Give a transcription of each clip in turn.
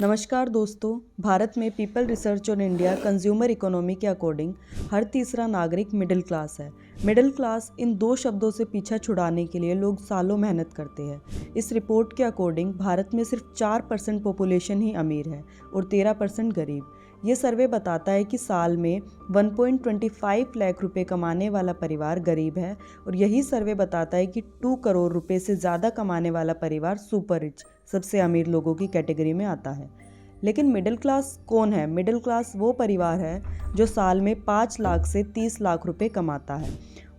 नमस्कार दोस्तों। भारत में people research on India consumer economy के अकॉर्डिंग हर तीसरा नागरिक मिडिल क्लास है। मिडिल क्लास इन दो शब्दों से पीछा छुड़ाने के लिए लोग सालों मेहनत करते हैं। इस रिपोर्ट के अकॉर्डिंग भारत में सिर्फ 4% पॉपुलेशन ही अमीर है और 13% गरीब। ये सर्वे बताता है कि साल में 1.25 लाख रुपए कमाने वाला परिवार गरीब है और यही सर्वे बताता है कि 2 करोड़ रुपए से ज़्यादा कमाने वाला परिवार सुपर रिच, सबसे अमीर लोगों की कैटेगरी में आता है। लेकिन मिडिल क्लास कौन है? मिडिल क्लास वो परिवार है जो साल में 5 लाख से 30 लाख रुपए कमाता है।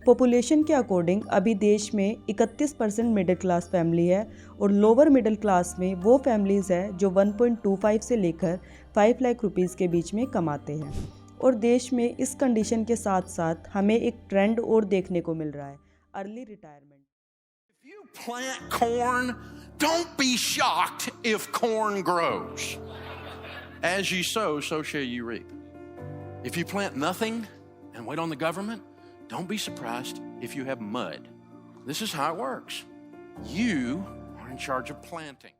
पॉपुलेशन के अकॉर्डिंग अभी देश में 31% मिडिल क्लास फैमिली है और लोअर मिडिल क्लास में वो फैमिलीज़ है जो 1.25 से लेकर 5 लाख रुपीज़ के बीच में कमाते हैं। और देश में इस कंडीशन के साथ साथ हमें एक ट्रेंड और देखने को मिल रहा है, early retirement. If you plant corn, don't be shocked if corn grows. As you sow, so shall you reap. If you plant nothing and wait on the government, don't be surprised if you have mud. This is how it works. You are in charge of planting.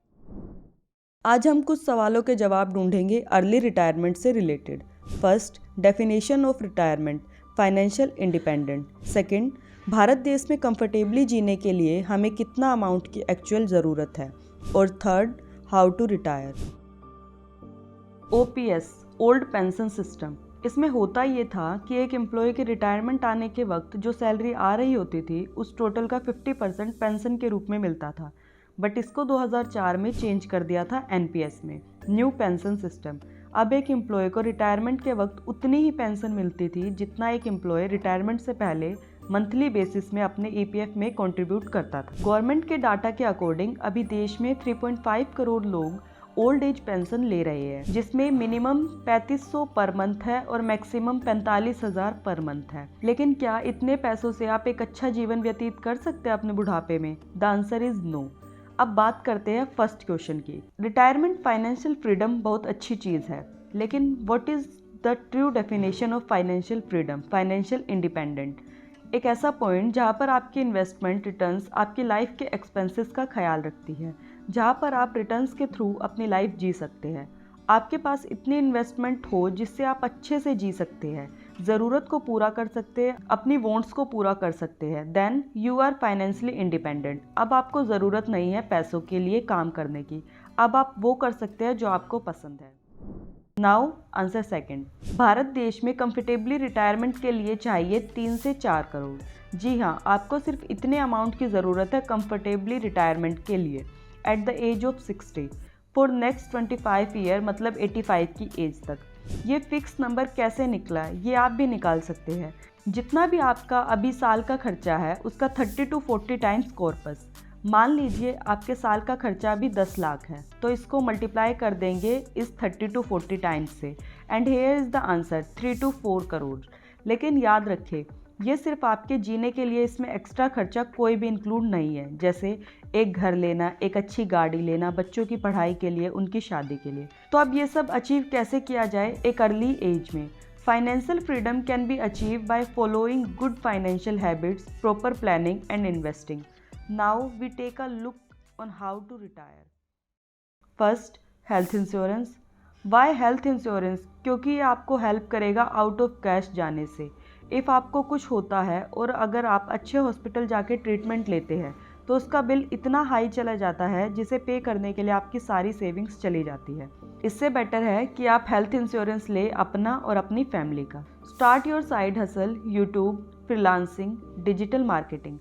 आज हम कुछ सवालों के जवाब ढूंढेंगे early retirement से related. First, definition of retirement, financial independent. Second, Bharat देश में कंफर्टेबली जीने के लिए हमें कितना अमाउंट की एक्चुअल ज़रूरत है। और third, how to retire. OPS, old pension system. इसमें होता ये था कि एक एम्प्लॉय के रिटायरमेंट आने के वक्त जो सैलरी आ रही होती थी उस टोटल का 50% पेंशन के रूप में मिलता था, बट इसको 2004 में चेंज कर दिया था एनपीएस में, न्यू पेंशन सिस्टम। अब एक एम्प्लॉय को रिटायरमेंट के वक्त उतनी ही पेंशन मिलती थी जितना एक एम्प्लॉय रिटायरमेंट से पहले मंथली बेसिस में अपने ईपीएफ में कंट्रीब्यूट करता था। गवर्नमेंट के डाटा के अकॉर्डिंग अभी देश में 3.5 करोड़ लोग ओल्ड एज पेंशन ले रहे हैं, जिसमें मिनिमम 3500 पर मंथ है और मैक्सिमम 45,000 पर मंथ है। लेकिन क्या इतने पैसों से आप एक अच्छा जीवन व्यतीत कर सकते हैं अपने बुढ़ापे में? The answer is no. अब बात करते हैं फर्स्ट क्वेश्चन की। रिटायरमेंट फाइनेंशियल फ्रीडम बहुत अच्छी चीज़ है, लेकिन what is the true definition of financial freedom, financial independent? एक ऐसा पॉइंट जहाँ पर आपकी इन्वेस्टमेंट रिटर्न्स आपकी लाइफ के एक्सपेंसेस का ख्याल रखती है, जहाँ पर आप रिटर्न्स के थ्रू अपनी लाइफ जी सकते हैं। आपके पास इतनी इन्वेस्टमेंट हो जिससे आप अच्छे से जी सकते हैं, ज़रूरत को पूरा कर सकते हैं, अपनी वांट्स को पूरा कर सकते हैं, then you are financially independent. अब आपको ज़रूरत नहीं है पैसों के लिए काम करने की, अब आप वो कर सकते हैं जो आपको पसंद है। नाउ आंसर सेकंड, भारत देश में कंफर्टेबली रिटायरमेंट के लिए चाहिए 3 से 4 करोड़। जी हाँ, आपको सिर्फ इतने अमाउंट की ज़रूरत है कंफर्टेबली रिटायरमेंट के लिए at the age of 60 for next 25 year, मतलब 85 की एज तक। ये फिक्स नंबर कैसे निकला ये आप भी निकाल सकते हैं। जितना भी आपका अभी साल का खर्चा है उसका 30 to 40 टाइम्स कॉर्पस। मान लीजिए आपके साल का खर्चा अभी 10 लाख है, तो इसको मल्टीप्लाई कर देंगे इस 30 to 40 टाइम्स से, and here is the answer 3 to 4 crore. लेकिन याद रखें, ये सिर्फ आपके जीने के लिए, इसमें एक्स्ट्रा खर्चा कोई भी इंक्लूड नहीं है, जैसे एक घर लेना, एक अच्छी गाड़ी लेना, बच्चों की पढ़ाई के लिए, उनकी शादी के लिए। तो अब ये सब अचीव कैसे किया जाए एक अर्ली एज में? Financial freedom can be achieve by following good financial habits, proper planning and investing. Now we take a look on how to retire. First, health insurance. Why health insurance? क्योंकि ये आपको help करेगा out of cash जाने से। If आपको कुछ होता है और अगर आप अच्छे हॉस्पिटल जाके ट्रीटमेंट लेते हैं तो उसका बिल इतना हाई चला जाता है जिसे पे करने के लिए आपकी सारी सेविंग्स चली जाती है। इससे बेटर है कि आप हेल्थ इंश्योरेंस ले अपना और अपनी फैमिली का। Start your side hustle, YouTube, freelancing, digital marketing.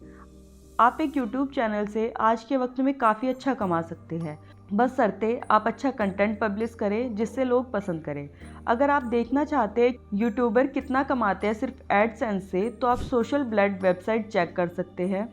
आप एक यूट्यूब चैनल से आज के वक्त में काफ़ी अच्छा कमा सकते हैं, बस शर्ते आप अच्छा कंटेंट पब्लिश करें जिससे लोग पसंद करें। अगर आप देखना चाहते हैं यूट्यूबर कितना कमाते हैं सिर्फ एडसेंस से, तो आप सोशल ब्लड वेबसाइट चेक कर सकते हैं।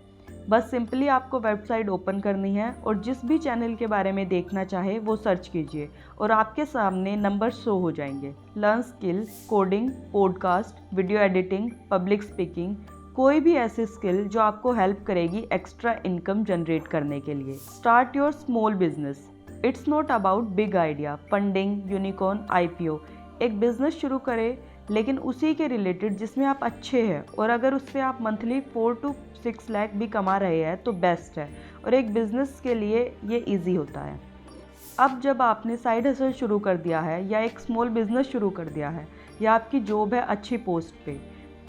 बस सिंपली आपको वेबसाइट ओपन करनी है और जिस भी चैनल के बारे में देखना चाहे वो सर्च कीजिए और आपके सामने नंबर शो हो जाएंगे। Learn skill, coding, podcast, video editing, public speaking, कोई भी ऐसी स्किल जो आपको हेल्प करेगी एक्स्ट्रा इनकम जनरेट करने के लिए। Start your small business. It's not about big idea, funding, unicorn, IPO. एक बिजनेस शुरू करें लेकिन उसी के रिलेटेड जिसमें आप अच्छे हैं, और अगर उससे आप मंथली 4 to 6 लाख भी कमा रहे हैं तो बेस्ट है, और एक बिजनेस के लिए ये ईजी होता है। अब जब आपने साइड हसल शुरू कर दिया है या एक स्मॉल बिजनेस शुरू कर दिया है या आपकी जॉब है अच्छी पोस्ट पे,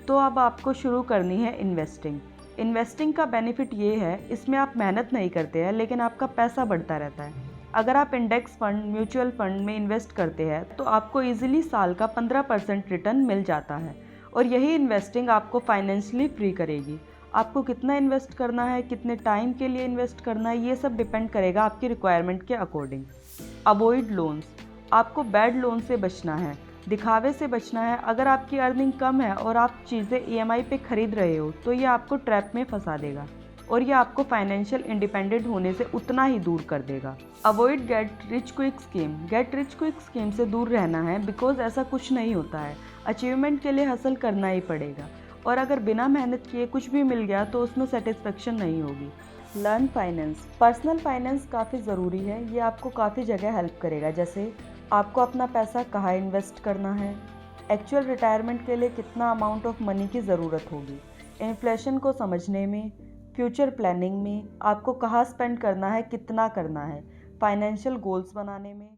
तो अब आपको शुरू करनी है इन्वेस्टिंग। इन्वेस्टिंग का बेनिफिट ये है, इसमें आप मेहनत नहीं करते हैं लेकिन आपका पैसा बढ़ता रहता है। अगर आप इंडेक्स फंड, म्यूचुअल फंड में इन्वेस्ट करते हैं तो आपको इजीली साल का 15% रिटर्न मिल जाता है और यही इन्वेस्टिंग आपको फाइनेंशियली फ्री करेगी। आपको कितना इन्वेस्ट करना है, कितने टाइम के लिए इन्वेस्ट करना है, ये सब डिपेंड करेगा आपकी रिक्वायरमेंट के अकॉर्डिंग। अवॉइड लोन्स, आपको बैड लोन से बचना है, दिखावे से बचना है। अगर आपकी अर्निंग कम है और आप चीज़ें ईएमआई पे खरीद रहे हो तो ये आपको ट्रैप में फंसा देगा और ये आपको फाइनेंशियल इंडिपेंडेंट होने से उतना ही दूर कर देगा। Avoid get rich quick scheme, get rich quick scheme से दूर रहना है बिकॉज ऐसा कुछ नहीं होता है। अचीवमेंट के लिए हासिल करना ही पड़ेगा और अगर बिना मेहनत किए कुछ भी मिल गया तो उसमें सेटिस्फेक्शन नहीं होगी। लर्न फाइनेंस, पर्सनल फाइनेंस काफ़ी ज़रूरी है, ये आपको काफ़ी जगह हेल्प करेगा। जैसे आपको अपना पैसा कहाँ इन्वेस्ट करना है, एक्चुअल रिटायरमेंट के लिए कितना अमाउंट ऑफ मनी की ज़रूरत होगी, इन्फ्लेशन को समझने में, फ्यूचर प्लानिंग में, आपको कहाँ स्पेंड करना है, कितना करना है, फाइनेंशियल गोल्स बनाने में।